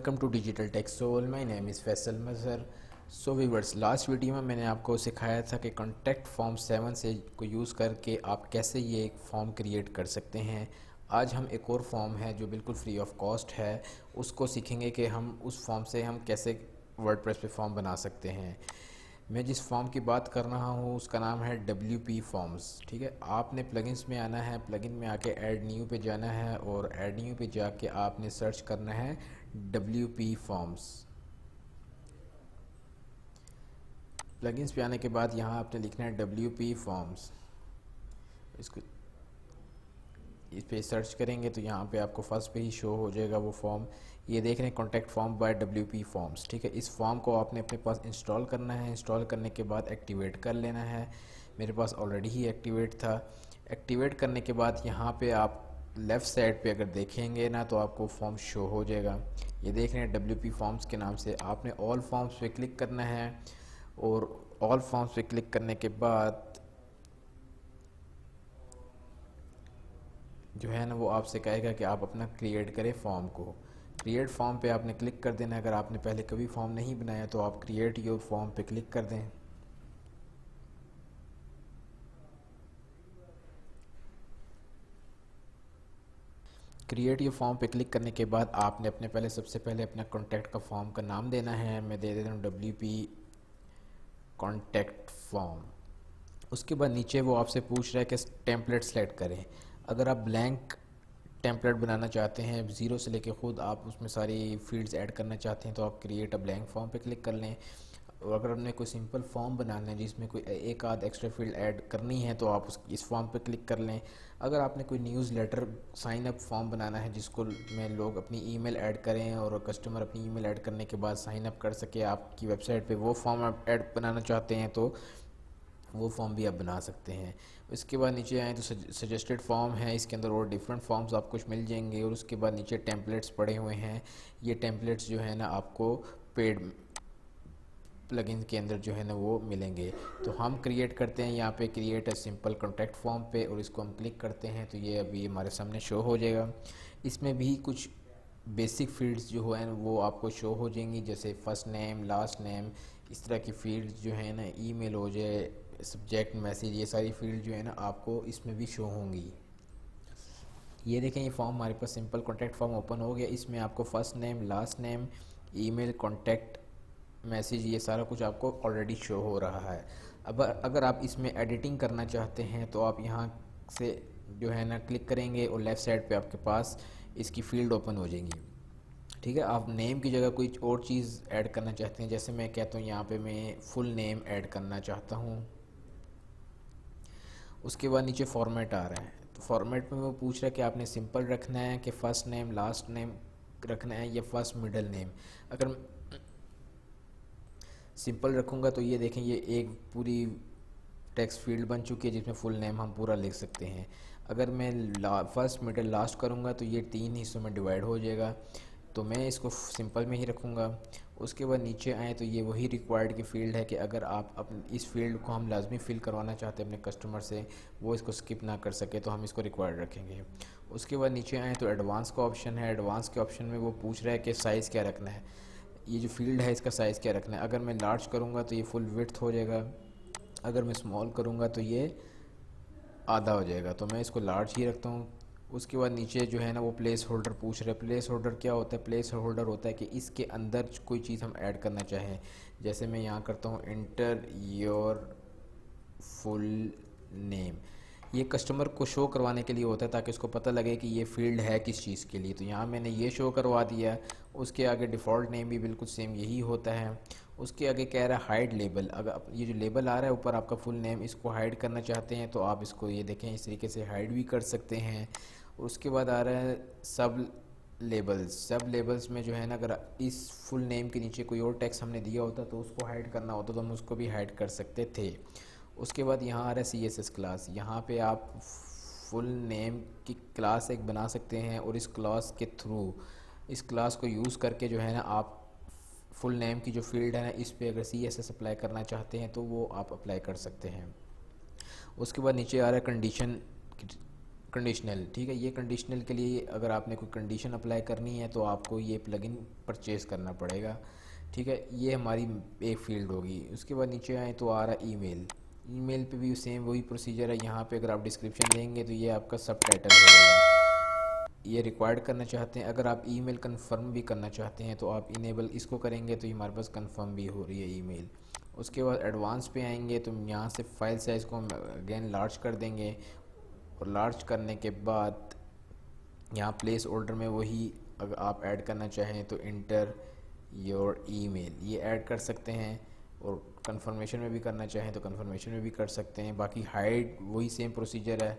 Welcome to digital tech soul. My name is Faisal Mazhar. So viewers, last video में मैंने आपको सिखाया था कि कॉन्टैक्ट फॉर्म 7 से को यूज़ करके आप कैसे ये एक फॉर्म क्रिएट कर सकते हैं। आज हम एक और फॉर्म है जो बिल्कुल फ्री ऑफ कॉस्ट है, उसको सीखेंगे कि हम उस फॉर्म से हम कैसे वर्डप्रेस पे फॉर्म बना सकते हैं। मैं जिस फॉर्म की बात कर रहा हूँ उसका नाम है WP फॉर्म्स। ठीक है, आपने प्लगइन्स में आना है, प्लगइन में आके ऐड न्यू पे जाना है और ऐड न्यू पे जाके आपने सर्च करना है WP फॉर्म्स। प्लगइन्स पे आने के बाद यहाँ आपने लिखना है WP फॉर्म्स। इसको इस पे सर्च करेंगे तो यहाँ पे आपको फर्स्ट पे ही शो हो जाएगा वो फॉर्म। ये देख रहे हैं contact form by WP forms. ठीक है, इस फॉर्म को आपने अपने पास इंस्टॉल करना है। इंस्टॉल करने के बाद एक्टिवेट कर लेना है। मेरे पास ऑलरेडी ही एक्टिवेट था। एक्टिवेट करने के बाद यहाँ पे आप लेफ़्ट साइड पे अगर देखेंगे ना तो आपको फॉर्म शो हो जाएगा। ये देख रहे हैं WP फॉर्म्स के नाम से। आपने ऑल फॉर्म्स पे क्लिक करना है और ऑल फॉर्म्स पे क्लिक करने के बाद जो है ना वो आपसे कहेगा कि आप अपना क्रिएट करें फॉर्म को। क्रिएट फॉर्म पे आपने क्लिक कर देना। अगर आपने पहले कभी फॉर्म नहीं बनाया तो आप क्रिएट योर फॉर्म पे क्लिक कर दें। क्रिएट योर फॉर्म पे क्लिक करने के बाद आपने अपने पहले सबसे पहले अपना कॉन्टैक्ट का फॉर्म का नाम देना है। मैं दे देता हूँ WP कॉन्टैक्ट फॉर्म। उसके बाद नीचे वो आपसे पूछ रहा है कि टेम्पलेट सेलेक्ट करें। अगर आप ब्लैंक टेम्पलेट बनाना चाहते हैं ज़ीरो से लेके ख़ुद आप उसमें सारी फील्ड्स ऐड करना चाहते हैं तो आप क्रिएट अ ब्लैंक फॉर्म पे क्लिक कर लें। और अगर आपने कोई सिंपल फॉर्म बनाना है जिसमें कोई एक आध एक्स्ट्रा फील्ड ऐड करनी है तो आप इस फॉर्म पे क्लिक कर लें। अगर आपने कोई newsletter sign up form बनाना है जिसको में लोग अपनी ईमेल ऐड करें और कस्टमर अपनी ईमेल ऐड करने के बाद साइन अप कर सके आपकी वेबसाइट पे, वो फॉर्म आप ऐड बनाना चाहते हैं तो वो फॉर्म भी आप बना सकते हैं। उसके बाद नीचे आए तो सजेस्टेड फॉर्म है, इसके अंदर और डिफरेंट फॉर्म्स आपको कुछ मिल जाएंगे। और उसके बाद नीचे टेम्पलेट्स पड़े हुए हैं। ये टेम्पलेट्स जो है ना आपको पेड प्लगइन के अंदर जो है ना वो मिलेंगे। तो हम क्रिएट करते हैं यहाँ पे create a simple contact form पे और इसको हम क्लिक करते हैं तो ये अभी हमारे सामने शो हो जाएगा। इसमें भी कुछ बेसिक फील्ड्स जो है वो आपको शो हो जाएंगी, जैसे फर्स्ट नेम, लास्ट नेम, इस तरह की फील्ड्स जो है ना, ईमेल हो जाए, सब्जेक्ट, मैसेज, ये सारी फील्ड जो है ना आपको इसमें भी शो होंगी। ये देखें, ये फॉर्म हमारे पास सिंपल कॉन्टैक्ट फॉर्म ओपन हो गया। इसमें आपको first name, last name, email, contact, message, ये सारा कुछ आपको ऑलरेडी शो हो रहा है। अब अगर आप इसमें एडिटिंग करना चाहते हैं तो आप यहाँ से जो है ना क्लिक करेंगे और लेफ़्ट साइड पे आपके पास इसकी फ़ील्ड ओपन हो जाएंगी। ठीक है, आप नेम की जगह कोई और चीज़ ऐड करना चाहते हैं, जैसे मैं कहता हूँ यहाँ पे मैं फुल नेम ऐड करना चाहता हूँ। उसके बाद नीचे फॉर्मेट आ रहा है तो फॉर्मेट में वो पूछ रहा है कि आपने सिंपल रखना है कि फ़र्स्ट नेम लास्ट नेम रखना है या फर्स्ट मिडल नेम। अगर सिंपल रखूँगा तो ये देखें, ये एक पूरी टेक्स्ट फील्ड बन चुकी है जिसमें फुल नेम हम पूरा लिख सकते हैं। अगर मैं फर्स्ट मिडल लास्ट करूँगा तो ये 3 हिस्सों में डिवाइड हो जाएगा, तो मैं इसको सिंपल में ही रखूँगा। उसके बाद नीचे आए तो ये वही रिक्वायर्ड की फ़ील्ड है कि अगर आप इस फील्ड को हम लाजमी फिल करवाना चाहते हैं अपने कस्टमर से, वो इसको स्किप ना कर सके, तो हम इसको रिक्वायर्ड रखेंगे। उसके बाद नीचे आए तो एडवांस का ऑप्शन है। एडवांस के ऑप्शन में वो पूछ रहा है कि साइज़ क्या रखना है, ये जो फील्ड है इसका साइज़ क्या रखना है। अगर मैं लार्ज करूँगा तो ये फुल विड्थ हो जाएगा, अगर मैं स्मॉल करूँगा तो ये आधा हो जाएगा, तो मैं इसको लार्ज ही रखता हूँ। उसके बाद नीचे जो है ना वो प्लेस होल्डर पूछ रहे हैं। प्लेस होल्डर क्या होता है? प्लेस होल्डर होता है कि इसके अंदर कोई चीज़ हम ऐड करना चाहें। जैसे मैं यहाँ करता हूँ इंटर योर फुल नेम। ये कस्टमर को शो करवाने के लिए होता है ताकि उसको पता लगे कि ये फील्ड है किस चीज़ के लिए, तो यहाँ मैंने ये शो करवा दिया। उसके आगे डिफ़ॉल्ट नेम भी बिल्कुल सेम यही होता है। उसके आगे कह रहा है हाइड लेबल। अगर ये जो लेबल आ रहा है ऊपर आपका फुल नेम, इसको हाइड करना चाहते हैं तो आप इसको ये देखें इस तरीके से हाइड भी कर सकते हैं। उसके बाद आ रहा है सब लेबल्स। सब लेबल्स में जो है ना अगर इस फुल नेम के नीचे कोई और टेक्स्ट हमने दिया होता तो उसको हाइड करना होता तो हम उसको भी हाइड कर सकते थे। उसके बाद यहाँ आ रहा है CSS क्लास। यहाँ पे आप फुल नेम की क्लास एक बना सकते हैं और इस क्लास के थ्रू, इस क्लास को यूज़ करके जो है ना आप फुल नेम की जो फील्ड है ना इस पे अगर CSS अप्लाई करना चाहते हैं तो वो आप अप्लाई कर सकते हैं। उसके बाद नीचे आ रहा है कंडीशनल, ठीक है। ये कंडीशनल के लिए अगर आपने कोई कंडीशन अप्लाई करनी है तो आपको ये प्लगइन परचेज़ करना पड़ेगा, ठीक है। ये हमारी एक फील्ड होगी। उसके बाद नीचे आए तो आ रहा है ईमेल। ईमेल पे भी सेम वही प्रोसीजर है। यहाँ पे अगर आप डिस्क्रिप्शन देंगे तो ये आपका सब टाइटल हो जाएगा। ये रिक्वायर्ड करना चाहते हैं। अगर आप ईमेल कंफर्म भी करना चाहते हैं तो आप इनेबल इसको करेंगे तो ये हमारे पास कंफर्म भी हो रही है ईमेल। उसके बाद एडवांस पे आएंगे तो यहाँ से फाइल साइज़ को हम अगेन लार्ज कर देंगे, और लार्ज करने के बाद यहाँ प्लेस ऑर्डर में वही अगर आप ऐड करना चाहें तो इंटर योर ईमेल ये ऐड कर सकते हैं, और कंफर्मेशन में भी करना चाहें तो कंफर्मेशन में भी कर सकते हैं। बाकी हाइड वही सेम प्रोसीजर है,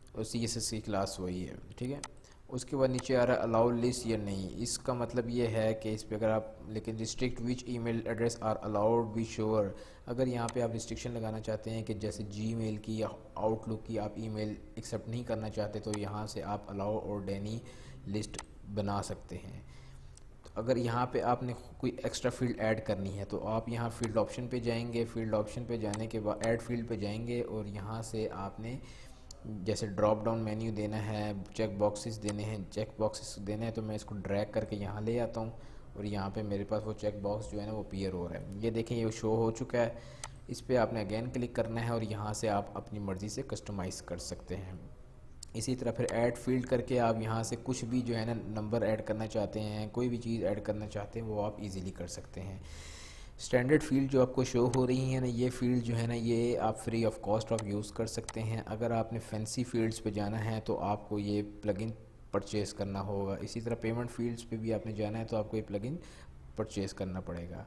और CSS की क्लास वही है, ठीक है। उसके बाद नीचे आ रहा है अलाउ लिस्ट या नहीं। इसका मतलब ये है कि इस पर अगर आप लेकिन restrict which email address are allowed be sure, अगर यहाँ पे आप रिस्ट्रिक्शन लगाना चाहते हैं कि जैसे जीमेल की या आउटलुक की आप ईमेल एक्सेप्ट नहीं करना चाहते तो यहाँ से आप अलाउ और डेनी लिस्ट बना सकते हैं। तो अगर यहाँ पे आपने कोई एक्स्ट्रा फील्ड ऐड करनी है तो आप यहाँ फील्ड ऑप्शन पे जाएंगे। फील्ड ऑप्शन पे जाने के बाद ऐड फील्ड पे जाएंगे, और यहाँ से आपने जैसे ड्रॉप डाउन मेन्यू देना है, चेक बॉक्सेस देने हैं। चेक बॉक्सेस देने हैं तो मैं इसको ड्रैग करके यहाँ ले आता हूँ, और यहाँ पे मेरे पास वो चेक बॉक्स जो है ना वो अपीयर हो रहा है। ये देखें ये शो हो चुका है। इस पर आपने अगेन क्लिक करना है और यहाँ से आप अपनी मर्ज़ी से कस्टमाइज़ कर सकते हैं। इसी तरह फिर ऐड फील्ड करके आप यहाँ से कुछ भी जो है ना नंबर ऐड करना चाहते हैं, कोई भी चीज़ ऐड करना चाहते हैं वो आप इजीली कर सकते हैं। स्टैंडर्ड फील्ड जो आपको शो हो रही है ना, ये फील्ड जो है ना ये आप फ्री ऑफ कॉस्ट आप यूज़ कर सकते हैं। अगर आपने फैंसी फील्ड्स पे जाना है तो आपको ये प्लगइन परचेज़ करना होगा। इसी तरह पेमेंट फील्ड्स पे भी आपने जाना है तो आपको ये प्लगइन परचेज़ करना पड़ेगा।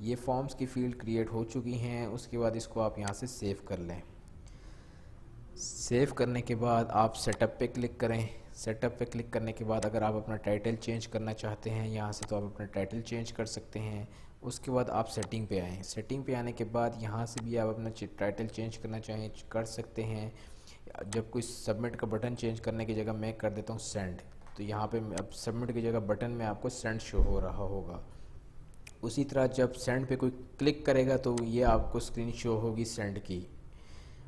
ये फॉर्म्स की फील्ड क्रिएट हो चुकी हैं। उसके बाद इसको आप यहाँ से सेव कर लें। सेव करने के बाद आप सेटअप पे क्लिक करें। सेटअप पे क्लिक करने के बाद अगर आप अपना टाइटल चेंज करना चाहते हैं यहाँ से तो आप अपना टाइटल चेंज कर सकते हैं। उसके बाद आप सेटिंग पे आएँ। सेटिंग पे आने के बाद यहाँ से भी आप अपना टाइटल चेंज करना चाहें कर सकते हैं। जब कोई सबमिट का बटन चेंज करने की जगह मैं कर देता हूँ सेंड, तो यहाँ पे अब सबमिट की जगह बटन में आपको सेंड शो हो रहा होगा। उसी तरह जब सेंड पे कोई क्लिक करेगा तो ये आपको स्क्रीन शो होगी सेंड की।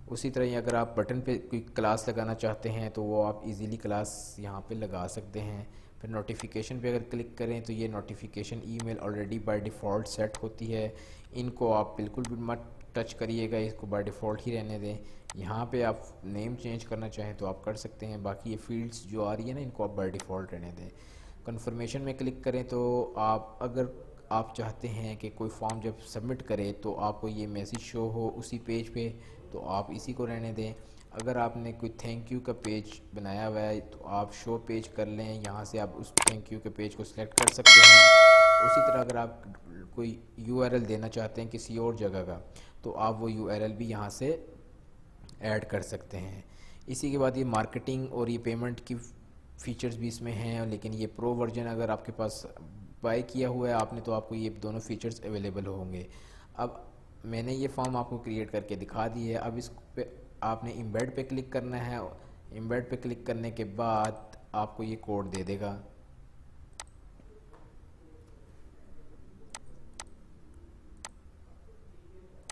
उसी तरह ही अगर आप बटन पे कोई क्लास लगाना चाहते हैं तो वो आप इजीली क्लास यहाँ पे लगा सकते हैं। फिर नोटिफिकेशन पे अगर क्लिक करें तो ये notification email already by default set होती है। इनको आप बिल्कुल भी मत टच करिएगा, इसको बाय डिफ़ॉल्ट ही रहने दें। यहाँ पे आप नेम चेंज करना चाहें तो आप कर सकते हैं। बाकी ये फील्ड्स जो आ रही है ना इनको आप बाय डिफ़ॉल्ट रहने दें। कन्फर्मेशन में क्लिक करें तो आप अगर आप चाहते हैं कि कोई फॉर्म जब सबमिट करे तो आपको ये मैसेज शो हो उसी पेज पे, तो आप इसी को रहने दें। अगर आपने कोई थैंक यू का पेज बनाया हुआ है तो आप शो पेज कर लें। यहाँ से आप उस थैंक यू के पेज को सिलेक्ट कर सकते हैं। उसी तरह अगर आप कोई URL देना चाहते हैं किसी और जगह का तो आप वो URL भी यहाँ से ऐड कर सकते हैं। इसी के बाद ये मार्केटिंग और ये पेमेंट की फ़ीचर्स भी इसमें हैं, लेकिन ये प्रो वर्जन अगर आपके पास बाय किया हुआ है आपने तो आपको ये दोनों फीचर्स अवेलेबल होंगे। अब मैंने ये फॉर्म आपको क्रिएट करके दिखा दी है। अब इस पे आपने इम्बेड पे क्लिक करना है। इम्बेड पे क्लिक करने के बाद आपको ये कोड दे देगा।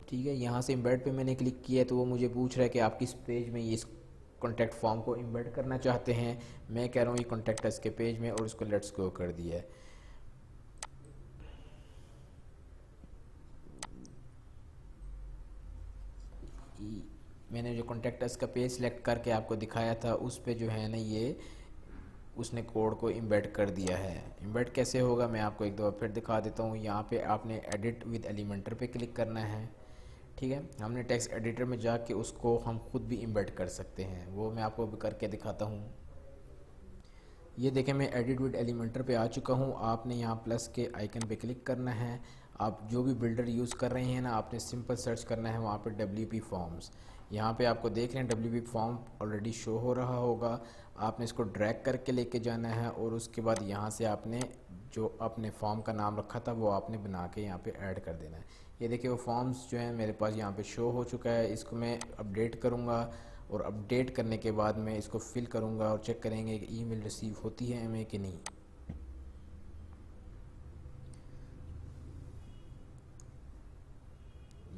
ठीक है, यहाँ से इम्बेड पे मैंने क्लिक किया तो वो मुझे पूछ रहा है कि आप किस पेज में ये इस कॉन्टैक्ट फॉर्म को इम्बेड करना चाहते हैं। मैं कह रहा हूँ ये कॉन्टैक्ट अस के पेज में, और उसको लेट्स गो कर दिया है। मैंने जो कॉन्टैक्ट अस का पेज सेलेक्ट करके आपको दिखाया था उस पे जो है ना ये उसने कोड को इम्बेड कर दिया है। इम्बेड कैसे होगा मैं आपको एक दफ़ा फिर दिखा देता हूँ। यहाँ पे आपने एडिट विद एलिमेंटर पे क्लिक करना है। ठीक है, हमने टेक्स्ट एडिटर में जाके उसको हम खुद भी इम्बेड कर सकते हैं, वो मैं आपको भी करके दिखाता हूँ। ये देखें मैं एडिट विद एलिमेंटर पे आ चुका हूँ। आपने यहाँ प्लस के आइकन पे क्लिक करना है। आप जो भी बिल्डर यूज़ कर रहे हैं ना आपने सिंपल सर्च करना है वहाँ पे WP फॉर्म्स। यहाँ पे आपको देख रहे हैं WP फॉर्म ऑलरेडी शो हो रहा होगा। आपने इसको ड्रैग करके लेके जाना है, और उसके बाद यहाँ से आपने जो अपने फॉर्म का नाम रखा था वो आपने बना के यहाँ पे ऐड कर देना है। ये देखिए वो फॉर्म्स जो हैं मेरे पास यहाँ पे शो हो चुका है। इसको मैं अपडेट करूँगा, और अपडेट करने के बाद मैं इसको फिल करूँगा और चेक करेंगे कि ईमेल रिसीव होती है हमें कि नहीं।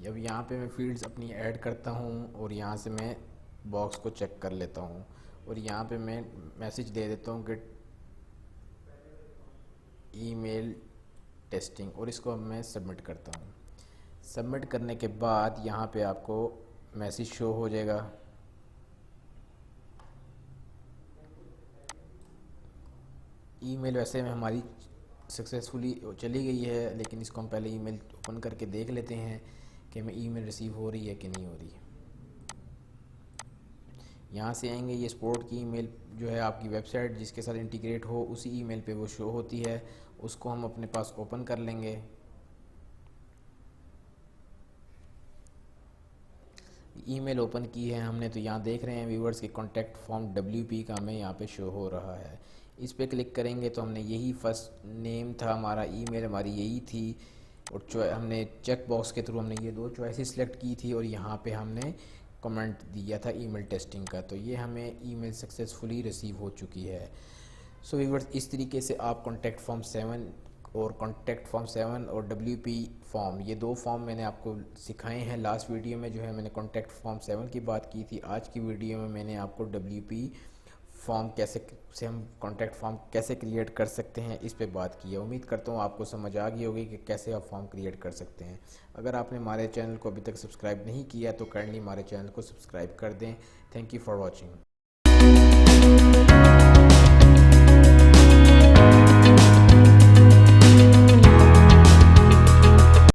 अब यहाँ पे मैं फील्ड्स अपनी ऐड करता हूँ, और यहाँ से मैं बॉक्स को चेक कर लेता हूँ और यहाँ पे मैं मैसेज दे देता हूँ कि ईमेल टेस्टिंग, और इसको मैं सबमिट करता हूँ। सबमिट करने के बाद यहाँ पे आपको मैसेज शो हो जाएगा। ईमेल वैसे में हमारी सक्सेसफुली चली गई है, लेकिन इसको हम पहले ईमेल ओपन करके देख लेते हैं कि हमें ईमेल रिसीव हो रही है कि नहीं हो रही है। यहाँ से आएंगे, ये सपोर्ट की ईमेल जो है आपकी वेबसाइट जिसके साथ इंटीग्रेट हो उसी ईमेल पे वो शो होती है, उसको हम अपने पास ओपन कर लेंगे। ईमेल ओपन की है हमने, तो यहाँ देख रहे हैं व्यूवर्स के कॉन्टैक्ट फॉर्म WP का हमें यहाँ पे शो हो रहा है। इस पे क्लिक करेंगे तो हमने यही फर्स्ट नेम था हमारा, ईमेल हमारी यही थी, और हमने चेक बॉक्स के थ्रू हमने ये दो चॉइसेस सिलेक्ट की थी और यहाँ पे हमने कमेंट दिया था ईमेल टेस्टिंग का, तो ये हमें ईमेल सक्सेसफुली रिसीव हो चुकी है। सो व्यूअर्स, इस तरीके से आप कॉन्टैक्ट फॉर्म 7 और WP फॉर्म, ये दो फॉर्म मैंने आपको सिखाए हैं। लास्ट वीडियो में जो है मैंने कॉन्टैक्ट फॉर्म 7 की बात की थी, आज की वीडियो में मैंने आपको WP फॉर्म कैसे से हम कॉन्टैक्ट फॉर्म कैसे क्रिएट कर सकते हैं इस पे बात की है। उम्मीद करता हूँ आपको समझ आ गई होगी कि कैसे आप फॉर्म क्रिएट कर सकते हैं। अगर आपने हमारे चैनल को अभी तक सब्सक्राइब नहीं किया तो काइंडली हमारे चैनल को सब्सक्राइब कर दें। Thank you for watching.